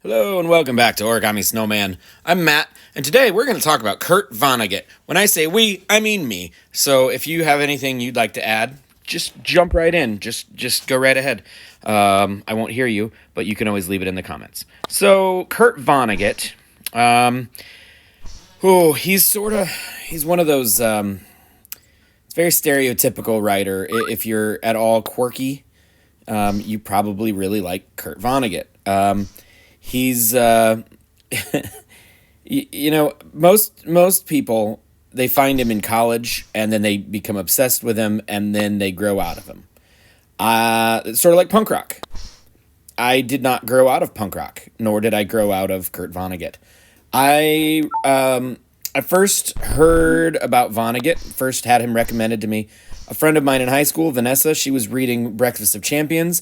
Hello and welcome back to Origami Snowman. I'm Matt, and today we're going to talk about Kurt Vonnegut. When I say we, I mean me. So if you have anything you'd like to add, just jump right in. Just go right ahead. I won't hear you, but you can always leave it in the comments. So Kurt Vonnegut, he's one of those very stereotypical writer. If you're at all quirky, you probably really like Kurt Vonnegut. He's most people, they find him in college and then they become obsessed with him and then they grow out of him. It's sort of like punk rock. I did not grow out of punk rock, nor did I grow out of Kurt Vonnegut. I first heard about Vonnegut, first had him recommended to me. A friend of mine in high school, Vanessa, she was reading Breakfast of Champions,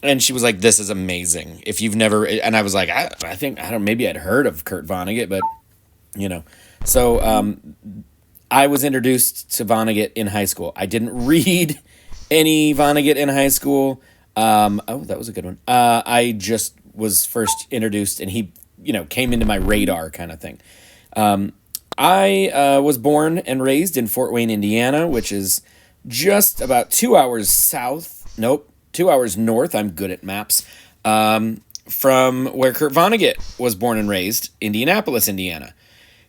and she was like, "This is amazing. If you've never," and I was like, I think I don't. Maybe I'd heard of Kurt Vonnegut, but you know, so I was introduced to Vonnegut in high school. I didn't read any Vonnegut in high school. Oh, that was a good one. I just was first introduced, and he, came into my radar kind of thing. I was born and raised in Fort Wayne, Indiana, which is just about 2 hours south. Nope, 2 hours north. I'm good at maps. From where Kurt Vonnegut was born and raised, Indianapolis, Indiana.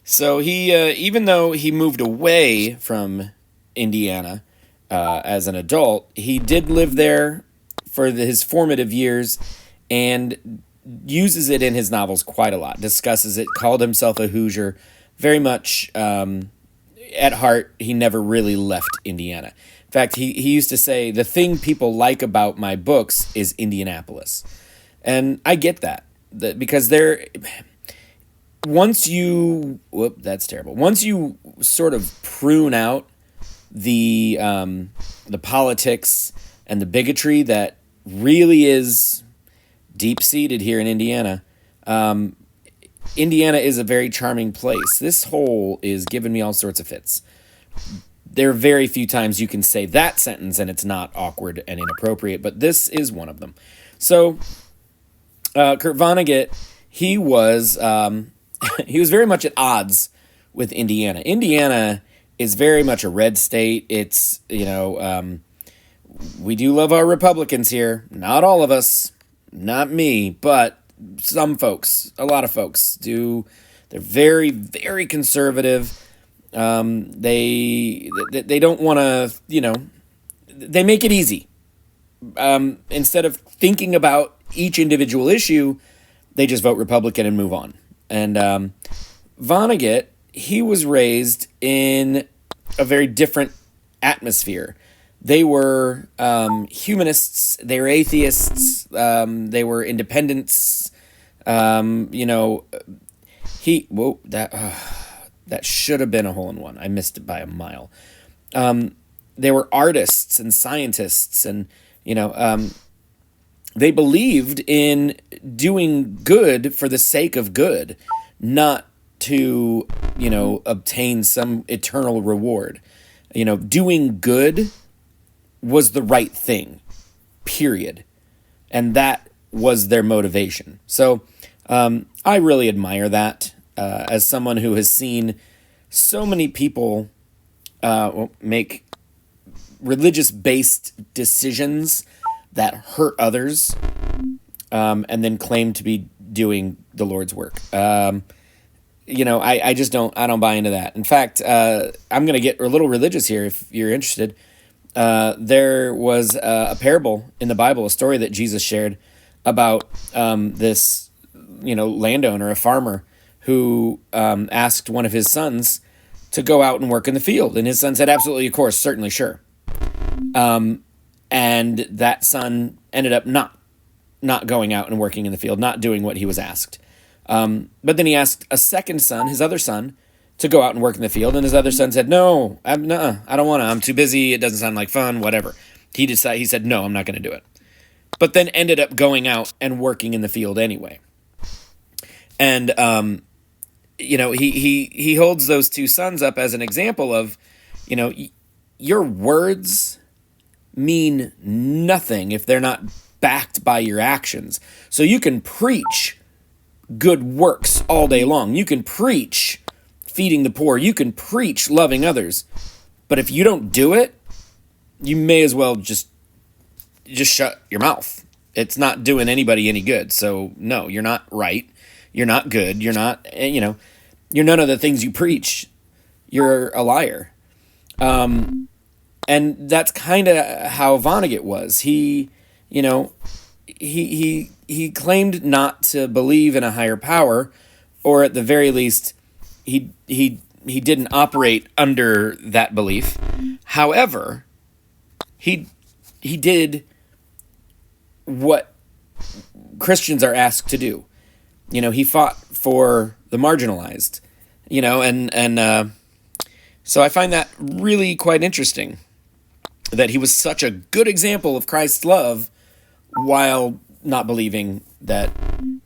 So he, even though he moved away from Indiana as an adult, he did live there for his formative years and uses it in his novels quite a lot, discusses it, called himself a Hoosier. Very much at heart, he never really left Indiana. In fact, he used to say, the thing people like about my books is Indianapolis. And I get that because that's terrible. Once you sort of prune out the politics and the bigotry that really is deep-seated here in Indiana, Indiana is a very charming place. This hole is giving me all sorts of fits. There are very few times you can say that sentence and it's not awkward and inappropriate, but this is one of them. So, Kurt Vonnegut, he was very much at odds with Indiana. Indiana is very much a red state. It's, we do love our Republicans here. Not all of us, not me, but some folks, a lot of folks do. They're very, very conservative. They don't want to, they make it easy. Instead of thinking about each individual issue, they just vote Republican and move on. And Vonnegut, he was raised in a very different atmosphere. They were humanists. They were atheists. They were independents. That should have been a hole in one. I missed it by a mile. They were artists and scientists, and they believed in doing good for the sake of good, not to obtain some eternal reward. Doing good was the right thing, period. And that was their motivation. So I really admire that as someone who has seen so many people make religious-based decisions that hurt others and then claim to be doing the Lord's work. I don't buy into that. In fact, I'm going to get a little religious here if you're interested. There was a parable in the Bible, a story that Jesus shared about this, landowner, a farmer, who asked one of his sons to go out and work in the field. And his son said, absolutely, of course, certainly, sure. And that son ended up not going out and working in the field, not doing what he was asked. But then he asked a second son, his other son, to go out and work in the field, and his other son said, "No, I don't want to. I'm too busy. It doesn't sound like fun. Whatever." He said, "No, I'm not going to do it." But then ended up going out and working in the field anyway. And he holds those two sons up as an example of, your words mean nothing if they're not backed by your actions. So you can preach good works all day long. You can preach feeding the poor. You can preach loving others. But if you don't do it, you may as well just shut your mouth. It's not doing anybody any good. So no, you're not right. You're not good. You're not, you're none of the things you preach. You're a liar. And that's kind of how Vonnegut was. He claimed not to believe in a higher power, or at the very least, he didn't operate under that belief. However, he did what Christians are asked to do. He fought for the marginalized. So I find that really quite interesting, that he was such a good example of Christ's love while not believing that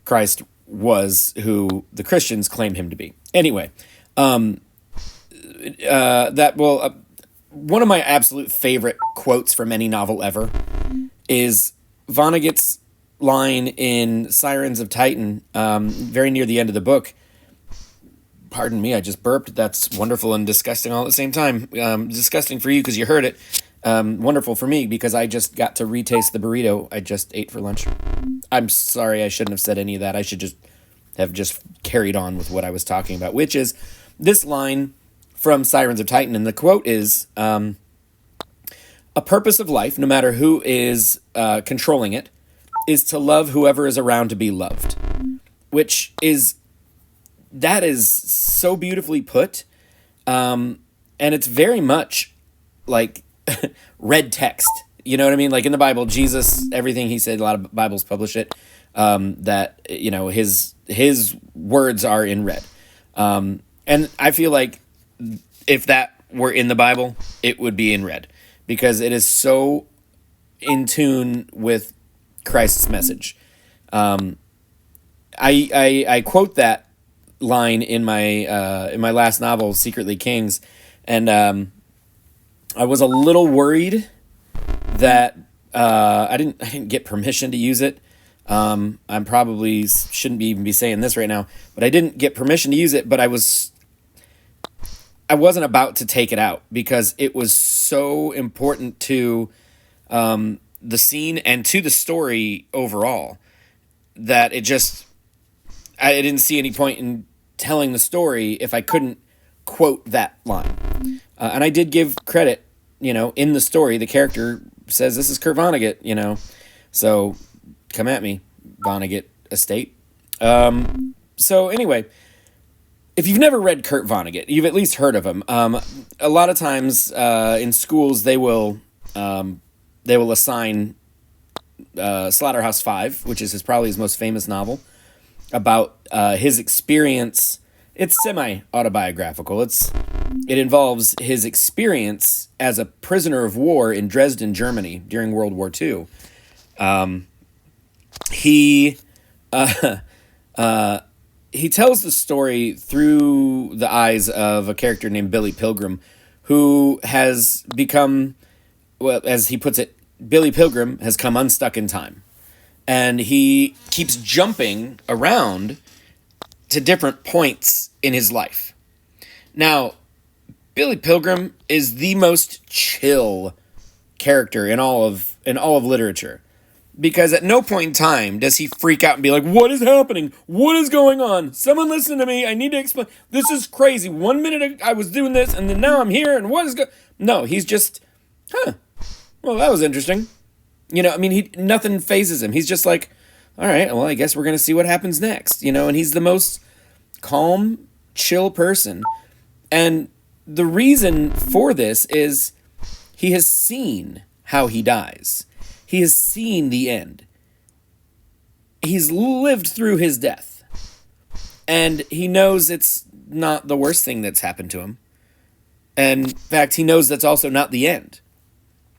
Christ was who the Christians claim him to be. Anyway, one of my absolute favorite quotes from any novel ever is Vonnegut's line in Sirens of Titan, very near the end of the book. Pardon me, I just burped. That's wonderful and disgusting all at the same time. Disgusting for you because you heard it. Wonderful for me because I just got to retaste the burrito I just ate for lunch. I'm sorry, I shouldn't have said any of that. I should just have carried on with what I was talking about, which is this line from Sirens of Titan. And the quote is, a purpose of life, no matter who is controlling it, is to love whoever is around to be loved. That is so beautifully put. And it's very much like red text. You know what I mean? Like in the Bible, Jesus, everything he said, a lot of Bibles publish it, that, his words are in red. And I feel like if that were in the Bible, it would be in red because it is so in tune with Christ's message. I quote that line in my last novel, Secretly Kings, and I was a little worried that I didn't get permission to use it. I probably shouldn't even be saying this right now, but I didn't get permission to use it. But I wasn't about to take it out because it was so important to the scene and to the story overall that I didn't see any point in telling the story if I couldn't quote that line. And I did give credit, in the story. The character says, "This is Kurt Vonnegut," so come at me, Vonnegut estate. So anyway, if you've never read Kurt Vonnegut, you've at least heard of him. A lot of times in schools they will assign Slaughterhouse-Five, which is probably his most famous novel, about his experience. It's semi-autobiographical. It involves his experience as a prisoner of war in Dresden, Germany during World War II. He tells the story through the eyes of a character named Billy Pilgrim, who has become, well, as he puts it, Billy Pilgrim has come unstuck in time. And he keeps jumping around to different points in his life. Now, Billy Pilgrim is the most chill character in all of literature. Because at no point in time does he freak out and be like, "What is happening? What is going on? Someone listen to me. I need to explain. This is crazy. 1 minute I was doing this and then now I'm here and what is going..." No, he's just, well, that was interesting. Nothing phases him. He's just like, all right, well, I guess we're going to see what happens next. And he's the most calm, chill person. And the reason for this is he has seen how he dies. He has seen the end. He's lived through his death. And he knows it's not the worst thing that's happened to him. And in fact, he knows that's also not the end.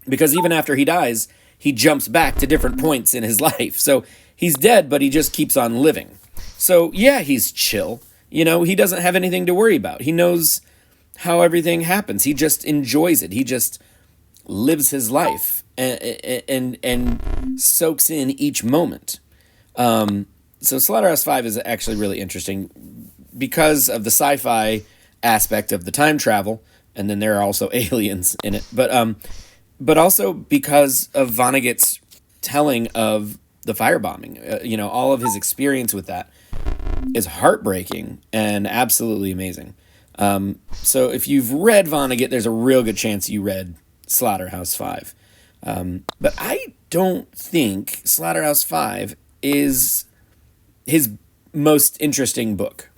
Because even after he dies, he jumps back to different points in his life. So he's dead, but he just keeps on living. So yeah, he's chill. He doesn't have anything to worry about. He knows how everything happens. He just enjoys it. He just lives his life and soaks in each moment. So Slaughterhouse-Five is actually really interesting because of the sci-fi aspect of the time travel, and then there are also aliens in it. But also because of Vonnegut's telling of the firebombing. All of his experience with that is heartbreaking and absolutely amazing. So if you've read Vonnegut, there's a real good chance you read Slaughterhouse-Five. But I don't think Slaughterhouse-Five is his most interesting book.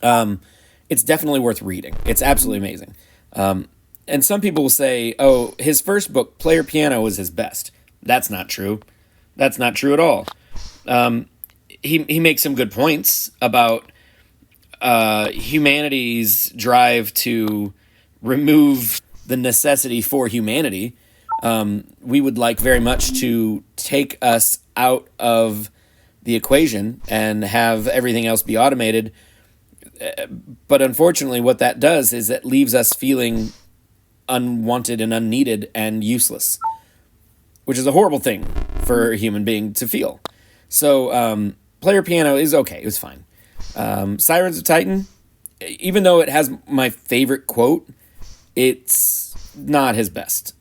It's definitely worth reading. It's absolutely amazing. And some people will say, oh, his first book, Player Piano, was his best. That's not true. That's not true at all. He makes some good points about humanity's drive to remove the necessity for humanity. We would like very much to take us out of the equation and have everything else be automated. But unfortunately, what that does is it leaves us feeling unwanted and unneeded and useless, which is a horrible thing for a human being to feel. So Player Piano is okay. It was fine. Sirens of Titan, even though it has my favorite quote, it's not his best.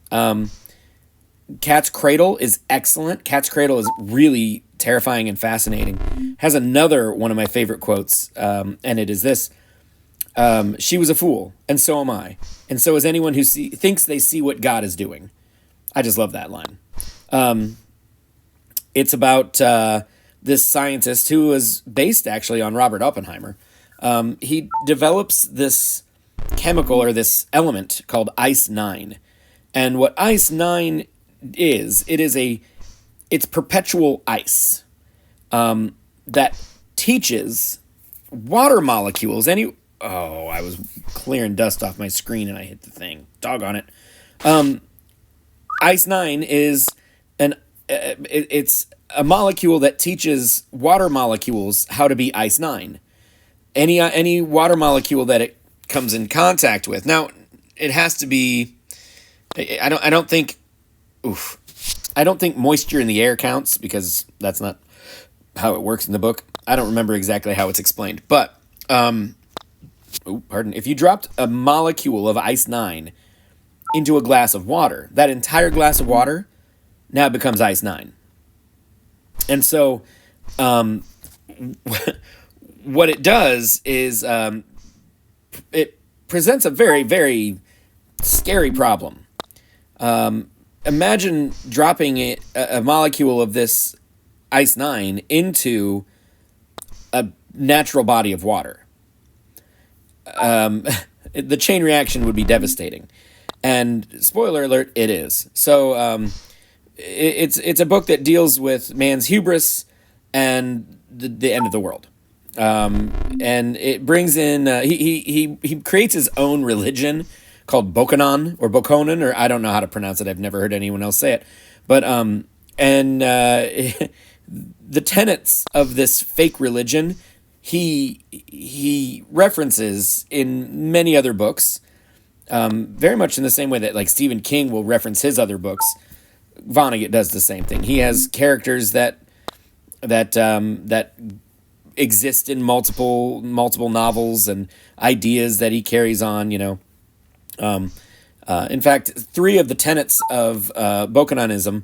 Cat's Cradle is excellent. Cat's Cradle is really terrifying and fascinating. Has another one of my favorite quotes, and it is this. She was a fool, and so am I. And so is anyone who thinks they see what God is doing. I just love that line. It's about this scientist who was based actually on Robert Oppenheimer. He develops this chemical or this element called Ice-9. And what Ice-9 is, it's perpetual ice that teaches water molecules. I was clearing dust off my screen and I hit the thing. Doggone it. Ice-9 is it's a molecule that teaches water molecules how to be Ice-9. Any water molecule that it comes in contact with. Now, it has to be. I don't think moisture in the air counts because that's not how it works in the book. I don't remember exactly how it's explained, but if you dropped a molecule of Ice-9 into a glass of water, that entire glass of water now becomes Ice-9. And so, what it does is it presents a very, very scary problem. Imagine dropping a molecule of this Ice-9 into a natural body of water. The chain reaction would be devastating. And spoiler alert, it is. So it's a book that deals with man's hubris and the end of the world. And it brings in he creates his own religion called Bokonon or Bokonon, or I don't know how to pronounce it. I've never heard anyone else say it. But the tenets of this fake religion he references in many other books, very much in the same way that like Stephen King will reference his other books. Vonnegut does the same thing. He has characters that exist in multiple novels and ideas that he carries on. In fact, 3 of the tenets of Bokononism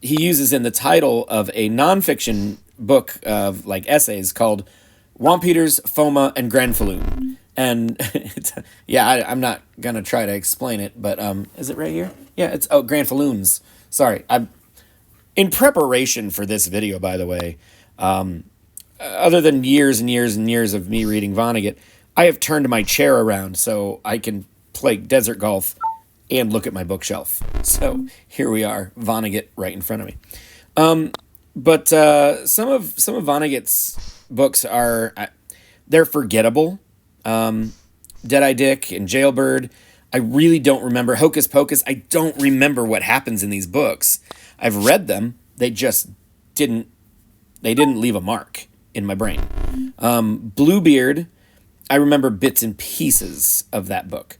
he uses in the title of a nonfiction book of like essays called Wampeters, Foma, and Granfaloon. And I'm not gonna try to explain it, but is it right here? Yeah, it's Granfaloons. Sorry, I'm in preparation for this video. By the way, other than years and years and years of me reading Vonnegut, I have turned my chair around so I can play desert golf and look at my bookshelf. So here we are, Vonnegut right in front of me. But some of Vonnegut's books they're forgettable. Dead-Eye Dick and Jailbird. I really don't remember. Hocus Pocus, I don't remember what happens in these books. I've read them. They just didn't leave a mark in my brain. Bluebeard, I remember bits and pieces of that book.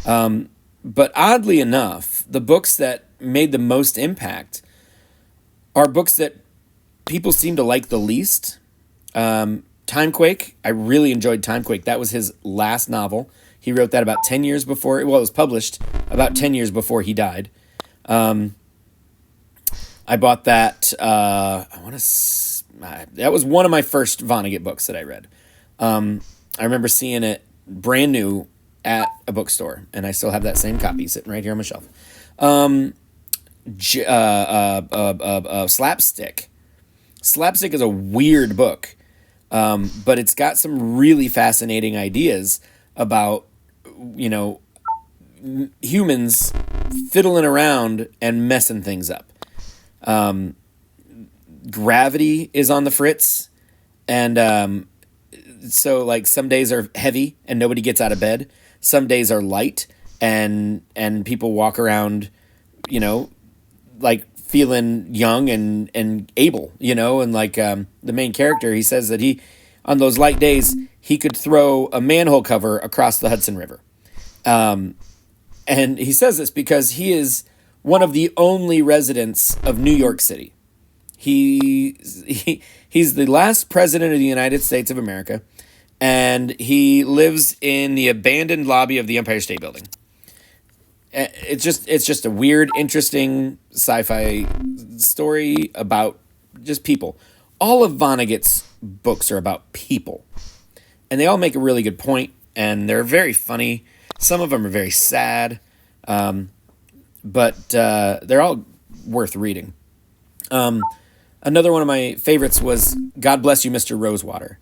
But oddly enough, the books that made the most impact are books that people seem to like the least. Timequake, I really enjoyed Timequake. That was his last novel. He wrote that about 10 years before, well, it was published about 10 years before he died. I bought that, that was one of my first Vonnegut books that I read. I remember seeing it brand new at a bookstore, and I still have that same copy sitting right here on my shelf. Slapstick. Slapstick is a weird book, but it's got some really fascinating ideas about, humans fiddling around and messing things up. Gravity is on the fritz, and so like some days are heavy and nobody gets out of bed. Some days are light and people walk around, like feeling young and able, and like the main character, he says that on those light days he could throw a manhole cover across the Hudson River. And he says this because he is one of the only residents of New York City. He's the last president of the United States of America, and he lives in the abandoned lobby of the Empire State Building. It's just a weird, interesting sci-fi story about just people. All of Vonnegut's books are about people, and they all make a really good point, and they're very funny. Some of them are very sad, but they're all worth reading. Another one of my favorites was God Bless You, Mr. Rosewater.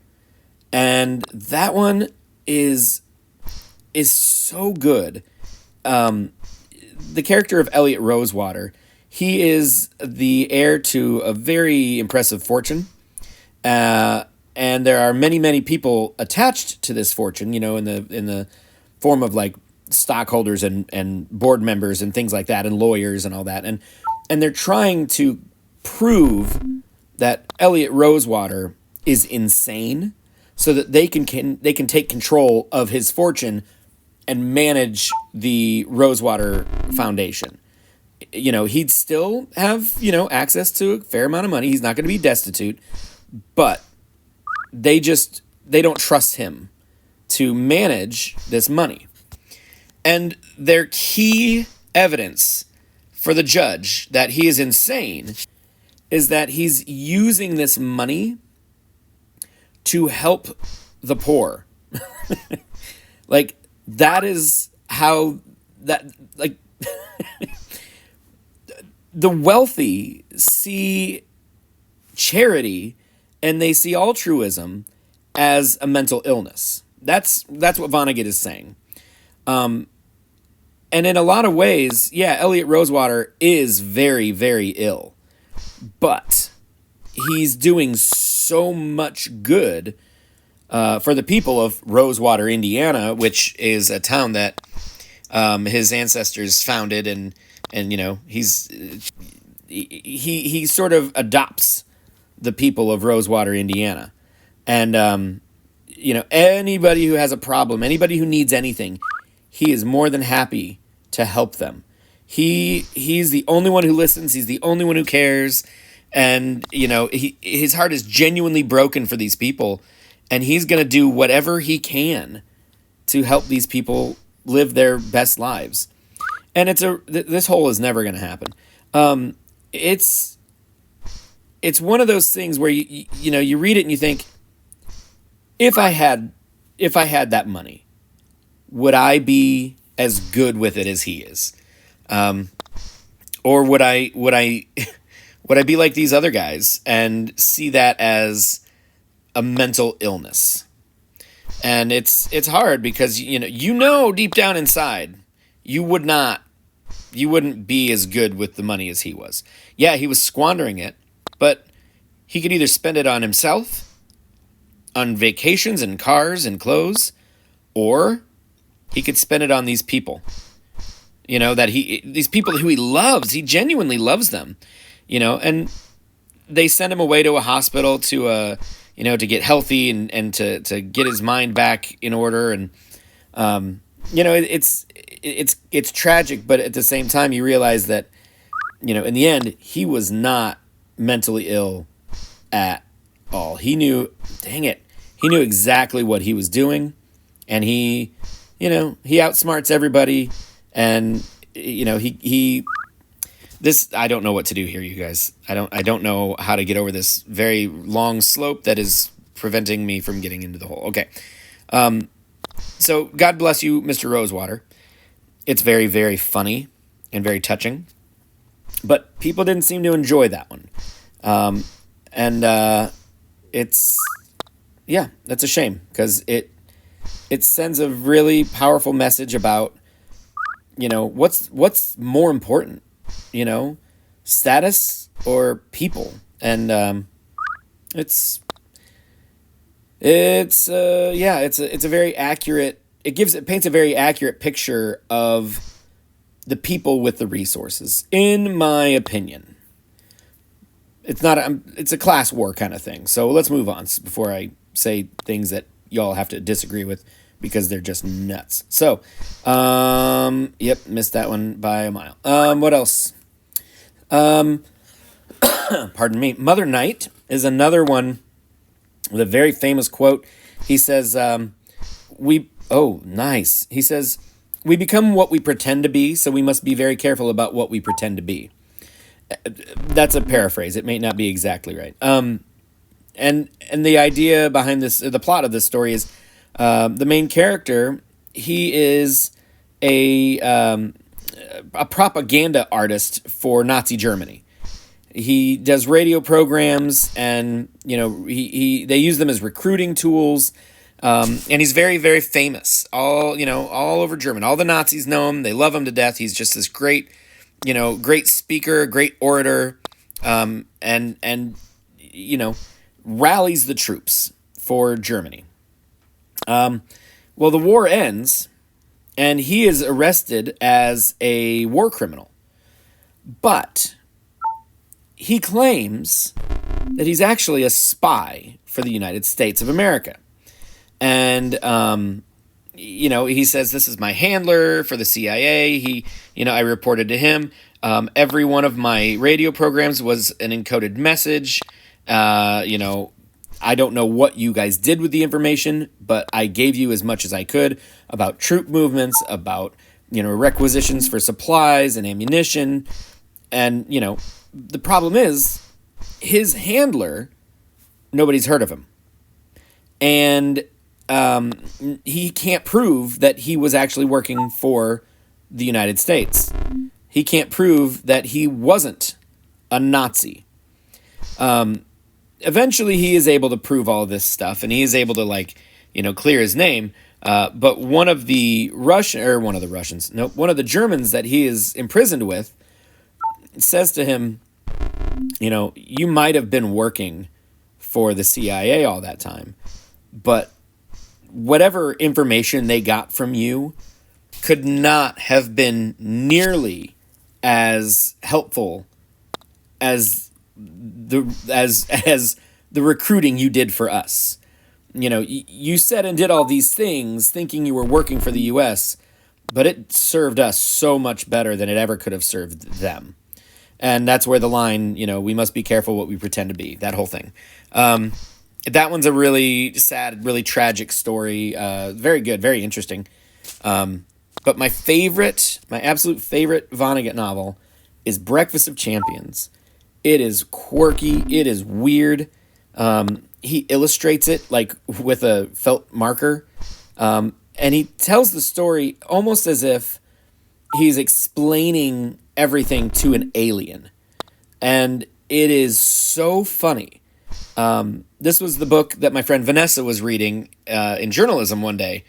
And that one is so good. The character of Elliot Rosewater, he is the heir to a very impressive fortune. And there are many, many people attached to this fortune, in the form of like stockholders and board members and things like that, and lawyers and all that. And they're trying to prove that Elliot Rosewater is insane so that they can take control of his fortune and manage the Rosewater Foundation. He'd still have, access to a fair amount of money. He's not going to be destitute, but they don't trust him to manage this money. And their key evidence for the judge that he is insane is that he's using this money to help the poor. Like, that is how that, like, the wealthy see charity and they see altruism as a mental illness. That's what Vonnegut is saying. And in a lot of ways, yeah, Elliot Rosewater is very, very ill. But he's doing so much good for the people of Rosewater, Indiana, which is a town that his ancestors founded, and he sort of adopts the people of Rosewater, Indiana, and anybody who has a problem, anybody who needs anything, he is more than happy to help them. He's the only one who listens. He's the only one who cares. And, his heart is genuinely broken for these people. And he's going to do whatever he can to help these people live their best lives. And this whole is never going to happen. It's one of those things where you read it and you think, if I had that money, would I be as good with it as he is? Or would I be like these other guys and see that as a mental illness? And it's hard because deep down inside you wouldn't be as good with the money as he was. Yeah, he was squandering it, but he could either spend it on himself, on vacations and cars and clothes, or he could spend it on these people. These people who he loves, he genuinely loves them, and they send him away to a hospital to get healthy and to get his mind back in order. And, it's tragic, but at the same time, you realize that, in the end, he was not mentally ill at all. He knew, dang it, he knew exactly what he was doing, and he outsmarts everybody, and he this, I don't know what to do here, you guys. I don't know how to get over this very long slope that is preventing me from getting into the hole. Okay. So God bless you, Mr. Rosewater. It's very, very funny and very touching, but people didn't seem to enjoy that one. That's a shame, because it sends a really powerful message about, what's more important, status or people. And it's a very accurate, it paints a very accurate picture of the people with the resources, in my opinion. It's a class war kind of thing. So let's move on before I say things that y'all have to disagree with, because they're just nuts. So, missed that one by a mile. What else? Pardon me. Mother Night is another one with a very famous quote. He says, nice. He says, "We become what we pretend to be, so we must be very careful about what we pretend to be." That's a paraphrase. It may not be exactly right. And the idea behind this, the plot of this story is, the main character, he is a propaganda artist for Nazi Germany. He does radio programs, and they use them as recruiting tools. And he's very, very famous, all over Germany. All the Nazis know him. They love him to death. He's just this great speaker, great orator, and rallies the troops for Germany. Well, the war ends, and he is arrested as a war criminal. But he claims that he's actually a spy for the United States of America. And, he says, "This is my handler for the CIA. I reported to him. Every one of my radio programs was an encoded message. I don't know what you guys did with the information, but I gave you as much as I could about troop movements, about, requisitions for supplies and ammunition." And, the problem is, his handler, nobody's heard of him. And he can't prove that he was actually working for the United States. He can't prove that he wasn't a Nazi. Eventually, he is able to prove all this stuff, and he is able to clear his name. But one of the Germans that he is imprisoned with says to him, "You might have been working for the CIA all that time, but whatever information they got from you could not have been nearly as helpful as the recruiting you did for us. You said and did all these things thinking you were working for the U.S., but it served us so much better than it ever could have served them." And that's where the line, "we must be careful what we pretend to be," that whole thing. That one's a really sad, really tragic story. Very good, very interesting. But my absolute favorite Vonnegut novel is Breakfast of Champions. It is quirky. It is weird. He illustrates it with a felt marker. And he tells the story almost as if he's explaining everything to an alien. And it is so funny. This was the book that my friend Vanessa was reading in journalism one day,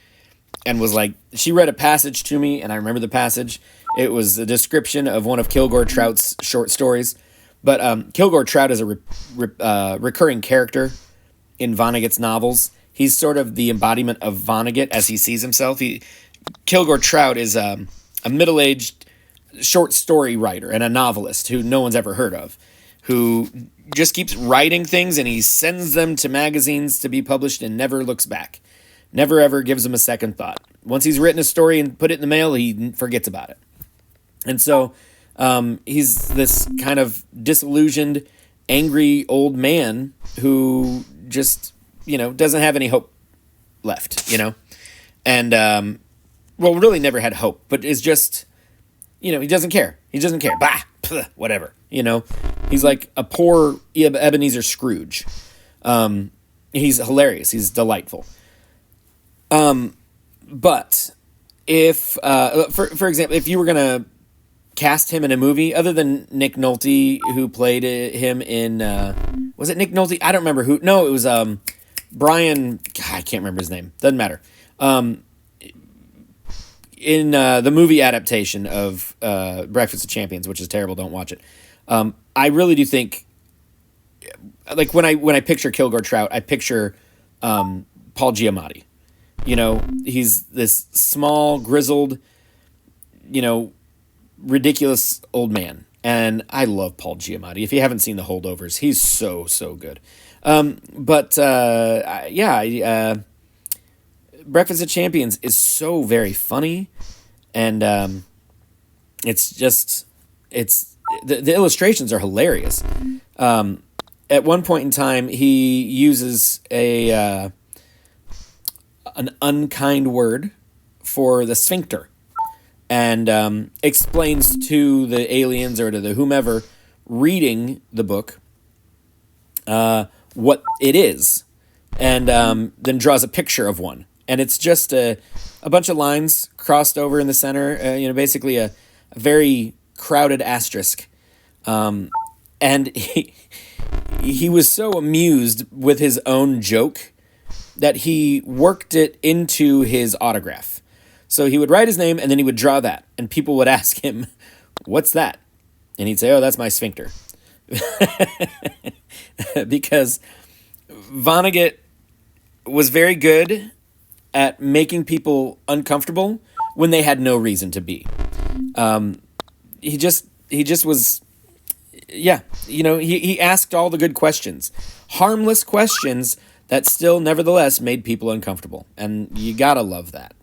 and was she read a passage to me, and I remember the passage. It was a description of one of Kilgore Trout's short stories. But Kilgore Trout is a recurring character in Vonnegut's novels. He's sort of the embodiment of Vonnegut as he sees himself. Kilgore Trout is a middle-aged short story writer and a novelist who no one's ever heard of, who just keeps writing things, and he sends them to magazines to be published and never looks back. Never ever gives them a second thought. Once he's written a story and put it in the mail, he forgets about it. And so he's this kind of disillusioned angry old man who just, doesn't have any hope left, and well, really never had hope, but is just, he doesn't care. He doesn't care. Bah, pff, whatever. He's like a poor Ebenezer Scrooge. He's hilarious. He's delightful. But if, for example, if you were gonna cast him in a movie, other than Nick Nolte, who played him in, was it Nick Nolte? I don't remember who. No, it was Brian. God, I can't remember his name. Doesn't matter. In the movie adaptation of Breakfast of Champions, which is terrible, don't watch it. I really do think, like when I picture Kilgore Trout, I picture Paul Giamatti. He's this small, grizzled, ridiculous old man, and I love Paul Giamatti. If you haven't seen The Holdovers, he's so good. Breakfast of Champions is so very funny, and the illustrations are hilarious. At one point in time, he uses an unkind word for the sphincter, and explains to the aliens or to the whomever reading the book what it is, and then draws a picture of one. And it's just a bunch of lines crossed over in the center, basically a very crowded asterisk. And he was so amused with his own joke that he worked it into his autograph. So he would write his name and then he would draw that. And people would ask him, "What's that?" And he'd say, "Oh, that's my sphincter." Because Vonnegut was very good at making people uncomfortable when they had no reason to be. He just was, he asked all the good questions, harmless questions that still nevertheless made people uncomfortable. And you gotta love that,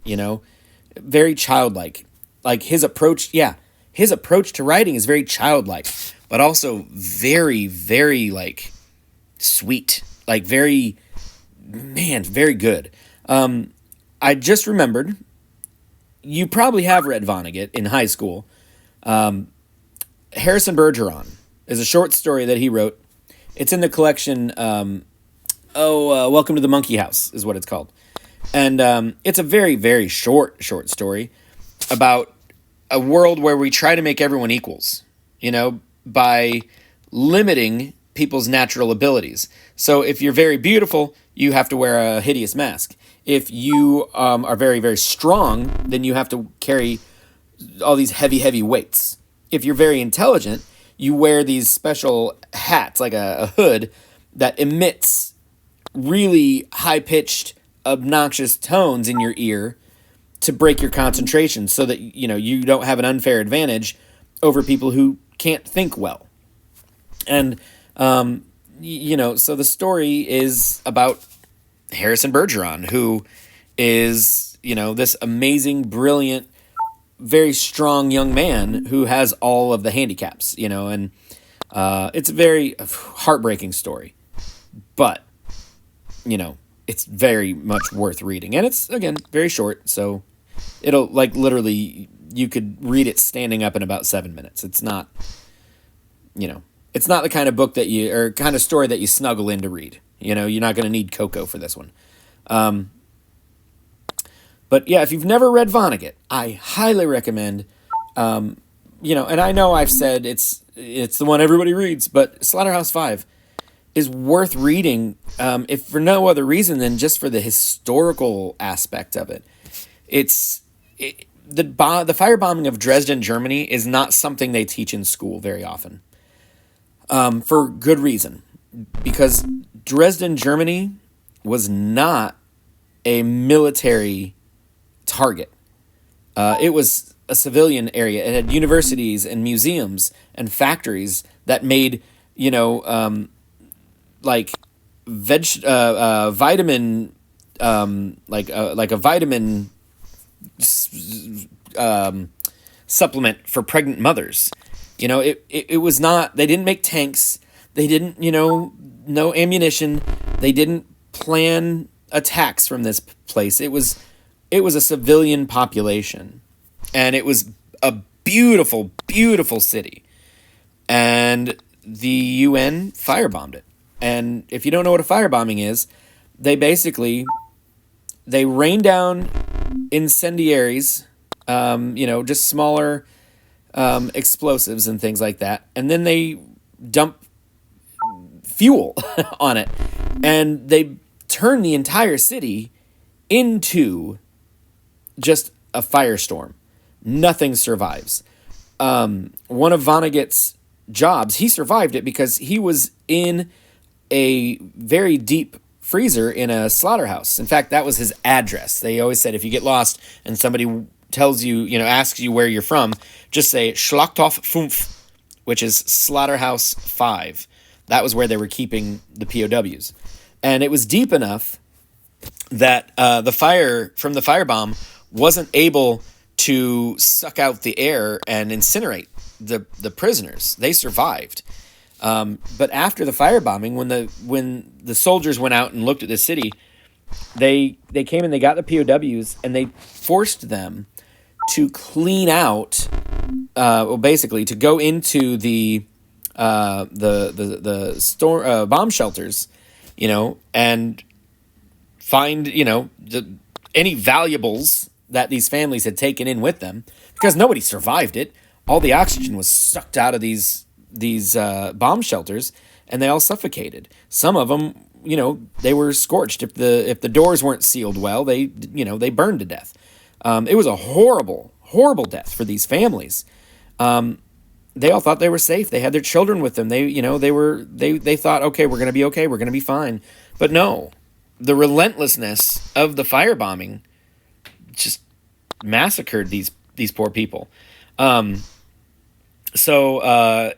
very childlike. Like his approach to writing is very childlike, but also very, very sweet, very good. I just remembered, you probably have read Vonnegut in high school. Harrison Bergeron is a short story that he wrote. It's in the collection, Welcome to the Monkey House is what it's called. And it's a very, very short story about a world where we try to make everyone equals, by limiting people's natural abilities. So if you're very beautiful, you have to wear a hideous mask. If you are very, very strong, then you have to carry all these heavy, heavy weights. If you're very intelligent, you wear these special hats, like a hood, that emits really high-pitched, obnoxious tones in your ear to break your concentration so that, you don't have an unfair advantage over people who can't think well. And, so the story is about Harrison Bergeron, who is, this amazing, brilliant, very strong young man who has all of the handicaps, and it's a very heartbreaking story, but, it's very much worth reading. And it's, again, very short, so it'll, literally, you could read it standing up in about 7 minutes. It's not, it's not the kind of book or kind of story that you snuggle in to read. You're not going to need cocoa for this one. But yeah, if you've never read Vonnegut, I highly recommend, and I know I've said it's the one everybody reads, but Slaughterhouse-Five is worth reading, if for no other reason than just for the historical aspect of it. The firebombing of Dresden, Germany is not something they teach in school very often, for good reason. Because Dresden, Germany was not a military target. It was a civilian area. It had universities and museums and factories that made, vitamin, like a vitamin supplement for pregnant mothers. It was not, they didn't make tanks. They didn't, no ammunition. They didn't plan attacks from this place. It was a civilian population, and it was a beautiful, beautiful city. And the UN firebombed it. And if you don't know what a firebombing is, they rain down incendiaries, just smaller explosives and things like that, and then they dump fuel on it, and they turn the entire city into just a firestorm. Nothing survives. One of Vonnegut's jobs, he survived it because he was in a very deep freezer in a slaughterhouse. In fact, that was his address. They always said if you get lost and somebody tells you, asks you where you're from, just say Schlachthof 5, which is Slaughterhouse 5. That was where they were keeping the POWs. And it was deep enough that the fire from the firebomb wasn't able to suck out the air and incinerate the prisoners. They survived. But after the firebombing, when the soldiers went out and looked at the city, they came and they got the POWs and they forced them to clean out, basically to go into the store bomb shelters, and find any valuables that these families had taken in with them, because nobody survived it. All the oxygen was sucked out of these bomb shelters, and they all suffocated. Some of them, they were scorched. If the doors weren't sealed well, they burned to death. It was a horrible, horrible death for these families. They all thought they were safe. They had their children with them. They thought, okay, we're gonna be okay. We're gonna be fine. But no, the relentlessness of the firebombing just massacred these poor people. So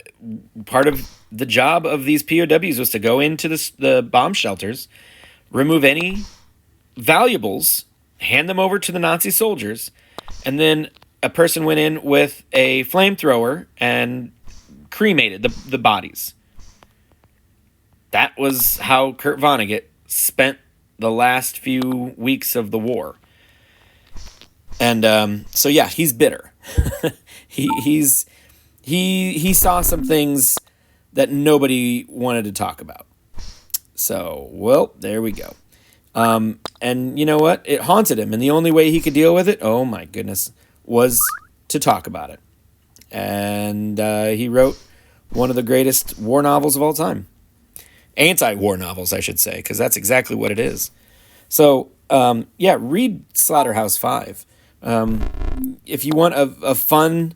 part of the job of these POWs was to go into the bomb shelters, remove any valuables, hand them over to the Nazi soldiers, and then a person went in with a flamethrower and cremated the bodies. That was how Kurt Vonnegut spent the last few weeks of the war. And so yeah, he's bitter. He saw some things that nobody wanted to talk about. So, well, there we go. And you know what? It haunted him, and the only way he could deal with it, oh my goodness, was to talk about it. And he wrote one of the greatest war novels of all time. Anti-war novels, I should say, because that's exactly what it is. So, read Slaughterhouse 5. If you want a fun,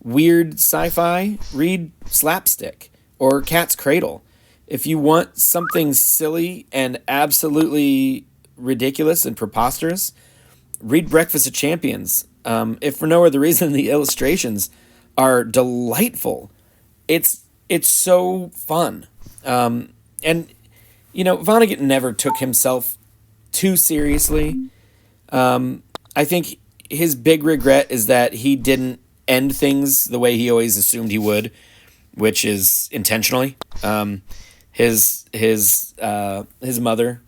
weird sci-fi, read Slapstick or Cat's Cradle. If you want something silly and absolutely ridiculous and preposterous, read Breakfast of Champions. If for no other reason, the illustrations are delightful. It's so fun. And Vonnegut never took himself too seriously. I think his big regret is that he didn't end things the way he always assumed he would, which is intentionally. His mother,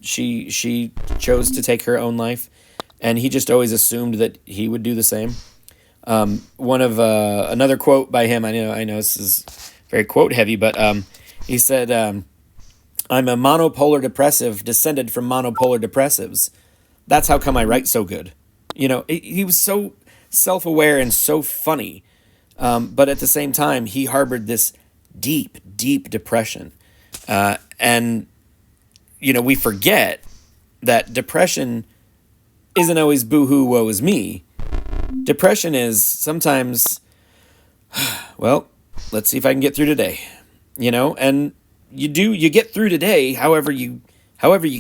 she chose to take her own life, and he just always assumed that he would do the same. Another quote by him, I know this is very quote heavy, but he said, "I'm a monopolar depressive descended from monopolar depressives. That's how come I write so good." He was so self-aware and so funny, but at the same time, he harbored this deep, deep depression. And we forget that depression isn't always boo-hoo, woe is me. Depression is sometimes, well, let's see if I can get through today, and you get through today however you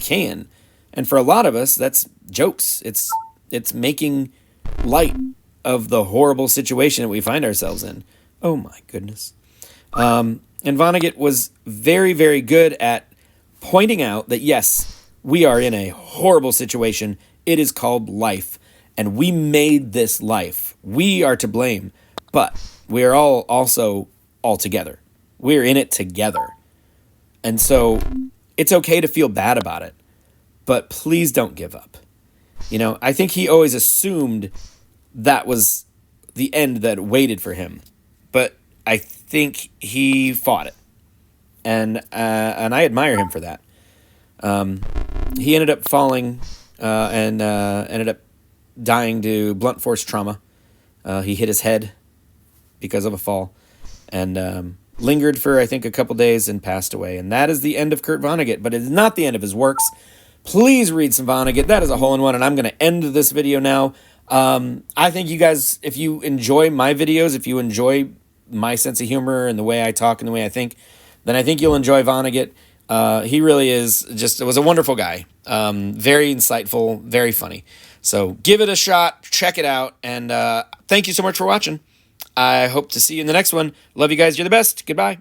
can. And for a lot of us, that's jokes. It's making light of the horrible situation that we find ourselves in. Oh my goodness. And Vonnegut was very, very good at pointing out that, yes, we are in a horrible situation. It is called life, and we made this life. We are to blame, but we are all also all together. We're in it together. And so it's okay to feel bad about it, but please don't give up. I think he always assumed that was the end that waited for him, but I think he fought it, and I admire him for that. He ended up falling and ended up dying to blunt force trauma. He hit his head because of a fall, and lingered for, I think, a couple days and passed away. And that is the end of Kurt Vonnegut, but it is not the end of his works. Please read some Vonnegut. That is a hole-in-one, and I'm going to end this video now. I think you guys, if you enjoy my videos, if you enjoy my sense of humor and the way I talk and the way I think, then I think you'll enjoy Vonnegut. He really was a wonderful guy. Very insightful, very funny. So give it a shot, check it out, and thank you so much for watching. I hope to see you in the next one. Love you guys. You're the best. Goodbye.